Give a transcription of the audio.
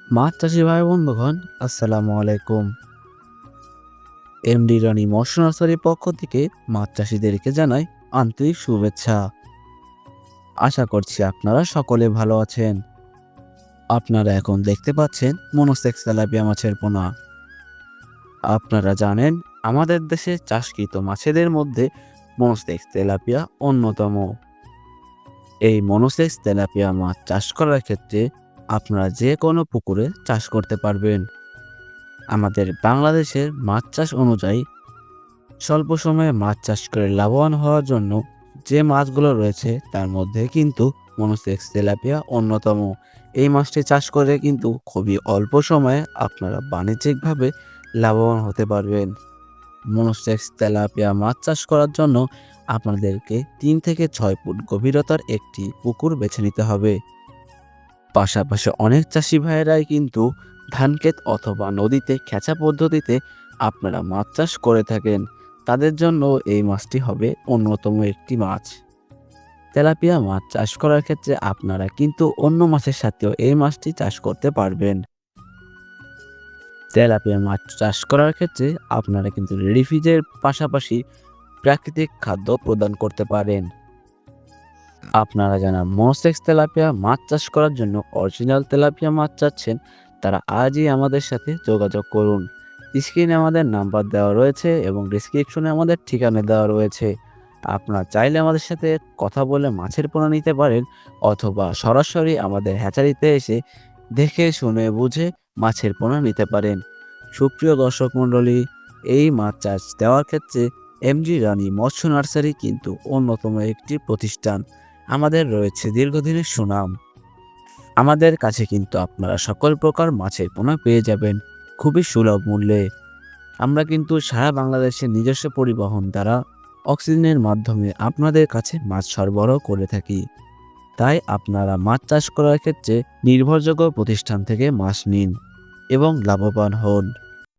মাছ চাষি ভাই বন্ধুগণ, আসসালামু আলাইকুম। এমডি রানী মৎস্য নার্সারির পক্ষ থেকে মাছ চাষিদেরকে জানাই আন্তরিক শুভেচ্ছা। আশা করছি আপনারা সকলে ভালো আছেন। আপনারা এখন দেখতে পাচ্ছেন মনোসেক্স তেলাপিয়া মাছের পোনা। আপনারা জানেন আমাদের দেশে চাষকৃত মাছেদের মধ্যে মনোসেক্স তেলাপিয়া অন্যতম। এই মনোসেক্স তেলাপিয়া মাছ চাষ করার ক্ষেত্রে আপনারা যে কোনো পুকুরে চাষ করতে পারবেন। আমাদের বাংলাদেশের মাছ চাষ অনুযায়ী স্বল্প সময়ে মাছ চাষ করে লাভবান হওয়ার জন্য যে মাছগুলো রয়েছে তার মধ্যে কিন্তু মনোসেক্স তেলাপিয়া অন্যতম। এই মাছটি চাষ করে কিন্তু খুবই অল্প সময়ে আপনারা বাণিজ্যিকভাবে লাভবান হতে পারবেন। মনোসেক্স তেলাপিয়া মাছ চাষ করার জন্য আপনাদেরকে 3 থেকে 6 ফুট গভীরতার একটি পুকুর বেছে নিতে হবে। পাশাপাশি অনেক চাষি ভাইয়েরাই কিন্তু ধানক্ষেত অথবা নদীতে খেঁচা পদ্ধতিতে আপনারা মাছ চাষ করে থাকেন। তাদের জন্য এই মাছটি হবে অন্যতম একটি মাছ। তেলাপিয়া মাছ চাষ করার ক্ষেত্রে আপনারা কিন্তু অন্য মাছের সাথেও এই মাছটি চাষ করতে পারবেন। তেলাপিয়া মাছ চাষ করার ক্ষেত্রে আপনারা কিন্তু রেডি ফিডের পাশাপাশি প্রাকৃতিক খাদ্য প্রদান করতে পারেন। আপনারা যারা মনোসেক্স তেলাপিয়া মাছ চাষ করার জন্য অরিজিনাল তেলাপিয়া মাছ চাচ্ছেন, তারা আজই আমাদের সাথে যোগাযোগ করুন। স্ক্রিনে আমাদের নাম্বার দেওয়া রয়েছে এবং ডিসক্রিপশনে আমাদের ঠিকানা দেওয়া রয়েছে। আপনারা চাইলে আমাদের সাথে কথা বলে মাছের পোনা নিতে পারেন অথবা সরাসরি আমাদের হ্যাচারিতে এসে দেখে শুনে বুঝে মাছের পোনা নিতে পারেন। সুপ্রিয় দর্শক মণ্ডলী, এই মাছ চাষ দেওয়ার ক্ষেত্রে এমজি রানী মৎস্য নার্সারি কিন্তু অন্যতম একটি প্রতিষ্ঠান। আমাদের রয়েছে দীর্ঘদিনের সুনাম। আমাদের কাছে কিন্তু আপনারা সকল প্রকার মাছের পোনা পেয়ে যাবেন খুবই সুলভ মূল্যে। আমরা কিন্তু সারা বাংলাদেশে নিজস্ব পরিবহন দ্বারা অক্সিজেনের মাধ্যমে আপনাদের কাছে মাছ সরবরাহ করে থাকি। তাই আপনারা মাছ চাষ করার ক্ষেত্রে নির্ভরযোগ্য প্রতিষ্ঠান থেকে মাছ নিন এবং লাভবান হন।